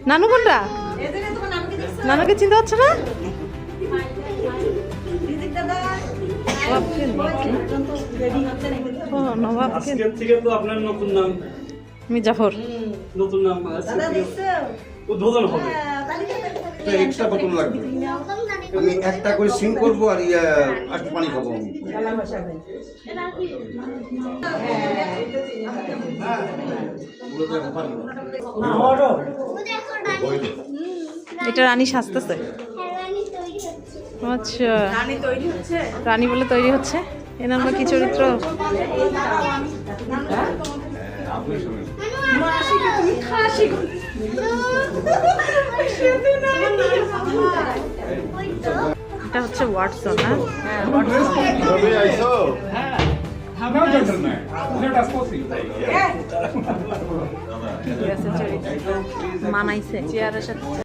নানু কোনটা? নানুকে চিনতে পারছো না? ও নবাবকে। আজকের থেকে তো আপনার নতুন নাম মির্জাফর। নতুন নাম উদ্বোধন হবে। এক্সট্রা বোতল লাগবে। আমি একটা করে সিম করবো আর একটু পানি খাবো আমি। এটা রানী সাজতেছে। আচ্ছা রানী বলে তৈরি হচ্ছে। এনার কি চরিত্র? এটা হচ্ছে ওয়াটসন। মানাইছে চেয়ারের সাথে।